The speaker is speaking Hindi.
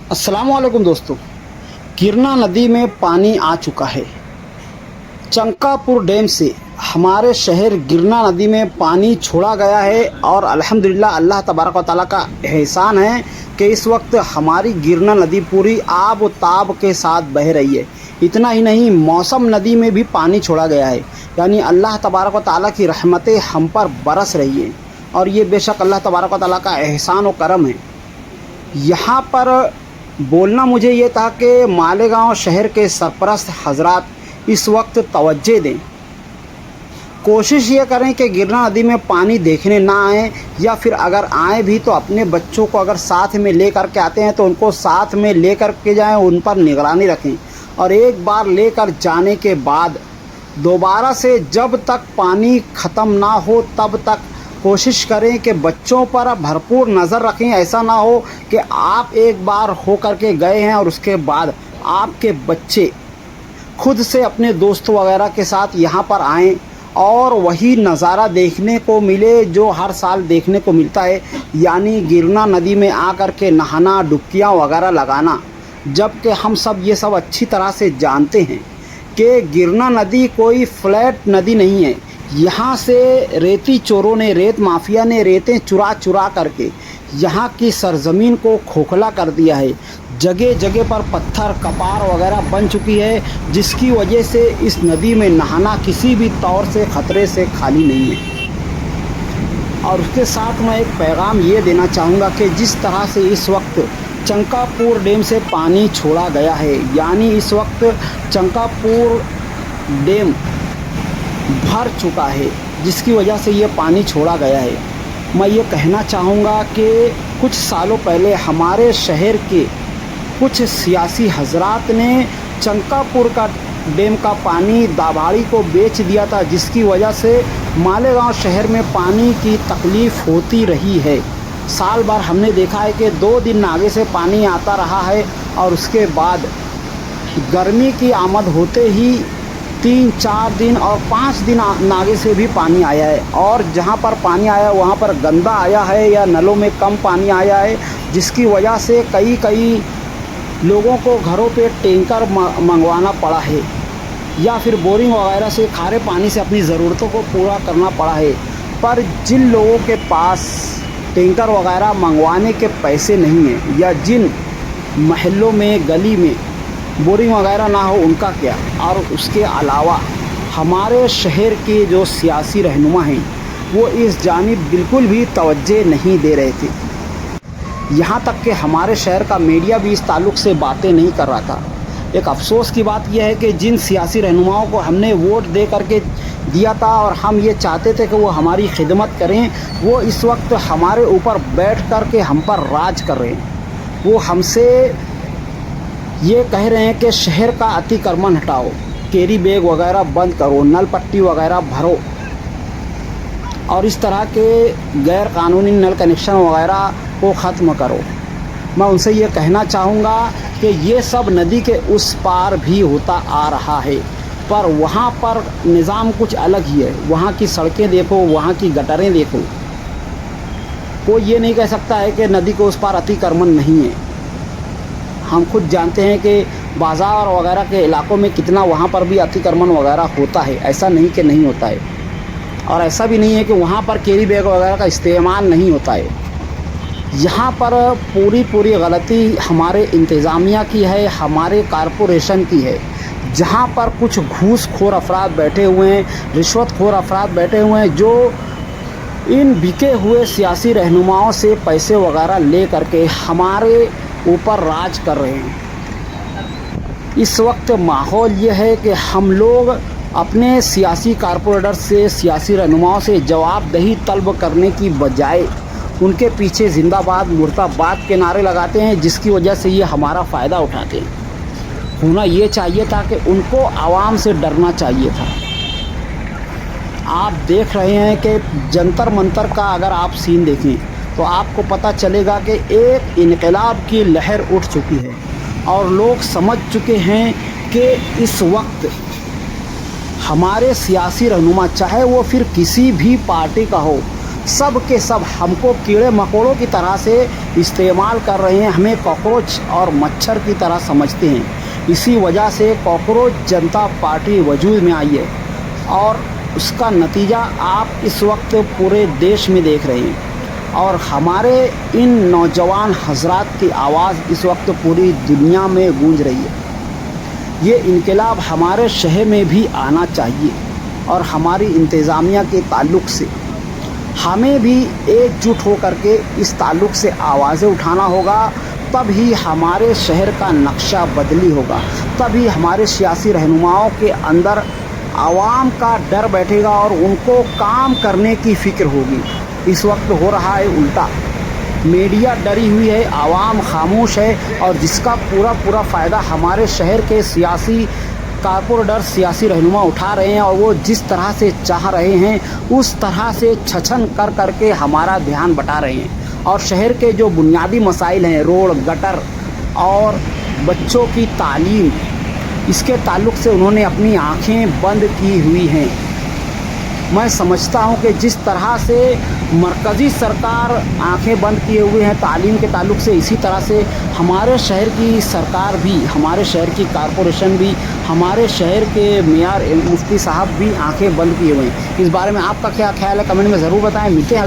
अस्सलाम वालेकुम दोस्तों। गिरना नदी में पानी आ चुका है। चंकापुर डैम से हमारे शहर गिरना नदी में पानी छोड़ा गया है और अल्हम्दुलिल्लाह अल्लाह तबारक व तआला का एहसान है कि इस वक्त हमारी गिरना नदी पूरी आब व ताब के साथ बह रही है। इतना ही नहीं, मौसम नदी में भी पानी छोड़ा गया है, यानी अल्लाह तबारक व तआला की रहमतें हम पर बरस रही हैं और ये बेशक अल्लाह तबारक व तआला का एहसान व करम है। यहाँ पर बोलना मुझे ये था कि मालेगांव शहर के सरपरस्त हजरात इस वक्त तवज्जो दें, कोशिश ये करें कि गिरना नदी में पानी देखने ना आए, या फिर अगर आए भी तो अपने बच्चों को अगर साथ में ले कर के आते हैं तो उनको साथ में ले कर के जाएँ, उन पर निगरानी रखें और एक बार ले कर जाने के बाद दोबारा से जब तक पानी ख़त्म ना हो तब तक कोशिश करें कि बच्चों पर भरपूर नज़र रखें। ऐसा ना हो कि आप एक बार हो कर के गए हैं और उसके बाद आपके बच्चे खुद से अपने दोस्तों वगैरह के साथ यहाँ पर आएँ और वही नज़ारा देखने को मिले जो हर साल देखने को मिलता है, यानी गिरना नदी में आकर के नहाना, डुबकियाँ वगैरह लगाना। जबकि हम सब ये सब अच्छी तरह से जानते हैं कि गिरना नदी कोई फ्लैट नदी नहीं है। यहाँ से रेती चोरों ने, रेत माफिया ने रेतें चुरा चुरा करके यहाँ की सरज़मीन को खोखला कर दिया है। जगह जगह पर पत्थर, कपार वगैरह बन चुकी है, जिसकी वजह से इस नदी में नहाना किसी भी तौर से ख़तरे से खाली नहीं है। और उसके साथ मैं एक पैगाम ये देना चाहूँगा कि जिस तरह से इस वक्त चंकापुर डैम से पानी छोड़ा गया है, यानी इस वक्त चंकापुर डैम भर चुका है, जिसकी वजह से ये पानी छोड़ा गया है। मैं ये कहना चाहूँगा कि कुछ सालों पहले हमारे शहर के कुछ सियासी हजरात ने चंकापुर का डैम का पानी दाभाड़ी को बेच दिया था, जिसकी वजह से मालेगांव शहर में पानी की तकलीफ़ होती रही है। साल भर हमने देखा है कि 2 दिन नागे से पानी आता रहा है और उसके बाद गर्मी की आमद होते ही 3-4 दिन और 5 दिन नागे से भी पानी आया है, और जहाँ पर पानी आया वहाँ पर गंदा आया है या नलों में कम पानी आया है, जिसकी वजह से कई लोगों को घरों पे टैंकर मंगवाना पड़ा है या फिर बोरिंग वगैरह से खारे पानी से अपनी ज़रूरतों को पूरा करना पड़ा है। पर जिन लोगों के पास टैंकर वगैरह मंगवाने के पैसे नहीं हैं या जिन महलों में, गली में बोरिंग वगैरह ना हो, उनका क्या। और उसके अलावा हमारे शहर के जो सियासी रहनुमा हैं वो इस जानिब बिल्कुल भी तवज्जो नहीं दे रहे थे। यहाँ तक कि हमारे शहर का मीडिया भी इस ताल्लुक़ से बातें नहीं कर रहा था। एक अफ़सोस की बात यह है कि जिन सियासी रहनुमाओं को हमने वोट दे करके दिया था और हम ये चाहते थे कि वो हमारी खिदमत करें, वो इस वक्त हमारे ऊपर बैठ कर के हम पर राज कर रहे हैं। वो हमसे ये कह रहे हैं कि शहर का अतिक्रमण हटाओ, कैरी बैग वगैरह बंद करो, नल पट्टी वगैरह भरो और इस तरह के गैर कानूनी नल कनेक्शन वगैरह को ख़त्म करो। मैं उनसे ये कहना चाहूँगा कि ये सब नदी के उस पार भी होता आ रहा है, पर वहाँ पर निज़ाम कुछ अलग ही है। वहाँ की सड़कें देखो, वहाँ की गटरें देखो। कोई ये नहीं कह सकता है कि नदी के उस पार अतिक्रमण नहीं है। हम खुद जानते हैं कि बाज़ार वगैरह के इलाकों में कितना वहाँ पर भी अतिक्रमण वगैरह होता है। ऐसा नहीं कि नहीं होता है, और ऐसा भी नहीं है कि वहाँ पर कैरी बैग वगैरह का इस्तेमाल नहीं होता है। यहाँ पर पूरी गलती हमारे इंतज़ामिया की है, हमारे कारपोरेशन की है, जहाँ पर कुछ घूसखोर अफराद बैठे हुए हैं, रिश्वतखोर अफराद बैठे हुए हैं, जो इन बिके हुए सियासी रहनुमाओं से पैसे वगैरह ले करके हमारे ऊपर राज कर रहे हैं। इस वक्त माहौल ये है कि हम लोग अपने सियासी कारपोरेटर से, सियासी रहनुमाओं से जवाबदेही तलब करने की बजाय उनके पीछे जिंदाबाद मुर्दाबाद के नारे लगाते हैं, जिसकी वजह से ये हमारा फ़ायदा उठाते हैं। होना ये चाहिए था कि उनको आवाम से डरना चाहिए था। आप देख रहे हैं कि जंतर मंतर का अगर आप सीन देखें तो आपको पता चलेगा कि एक इनकलाब की लहर उठ चुकी है और लोग समझ चुके हैं कि इस वक्त हमारे सियासी रहनुमा, चाहे वो फिर किसी भी पार्टी का हो, सब के सब हमको कीड़े मकोड़ों की तरह से इस्तेमाल कर रहे हैं, हमें कॉकरोच और मच्छर की तरह समझते हैं। इसी वजह से कॉकरोच जनता पार्टी वजूद में आई है और उसका नतीजा आप इस वक्त पूरे देश में देख रहे हैं। और हमारे इन नौजवान हजरात की आवाज़ इस वक्त पूरी दुनिया में गूंज रही है। ये इनकलाब हमारे शहर में भी आना चाहिए और हमारी इंतज़ामिया के ताल्लुक़ से हमें भी एकजुट होकर के इस ताल्लुक़ से आवाज़ें उठाना होगा। तभी हमारे शहर का नक्शा बदली होगा, तभी हमारे सियासी रहनुमाओं के अंदर आवाम का डर बैठेगा और उनको काम करने की फ़िक्र होगी। इस वक्त हो रहा है उल्टा, मीडिया डरी हुई है, आवाम खामोश है और जिसका पूरा फ़ायदा हमारे शहर के सियासी कारपोरेटर, सियासी रहनुमा उठा रहे हैं और वो जिस तरह से चाह रहे हैं उस तरह से छछन कर के हमारा ध्यान बटा रहे हैं। और शहर के जो बुनियादी मसाइल हैं, रोड, गटर और बच्चों की तालीम, इसके ताल्लुक़ से उन्होंने अपनी आँखें बंद की हुई हैं। मैं समझता हूं कि जिस तरह से मरकज़ी सरकार आंखें बंद किए हुए हैं तालीम के ताल्लुक़ से, इसी तरह से हमारे शहर की सरकार भी, हमारे शहर की कारपोरेशन भी, हमारे शहर के मेयर मुफ्ती साहब भी आंखें बंद किए हुए हैं। इस बारे में आपका क्या ख्याल है, कमेंट में ज़रूर बताएं। मिलते हैं।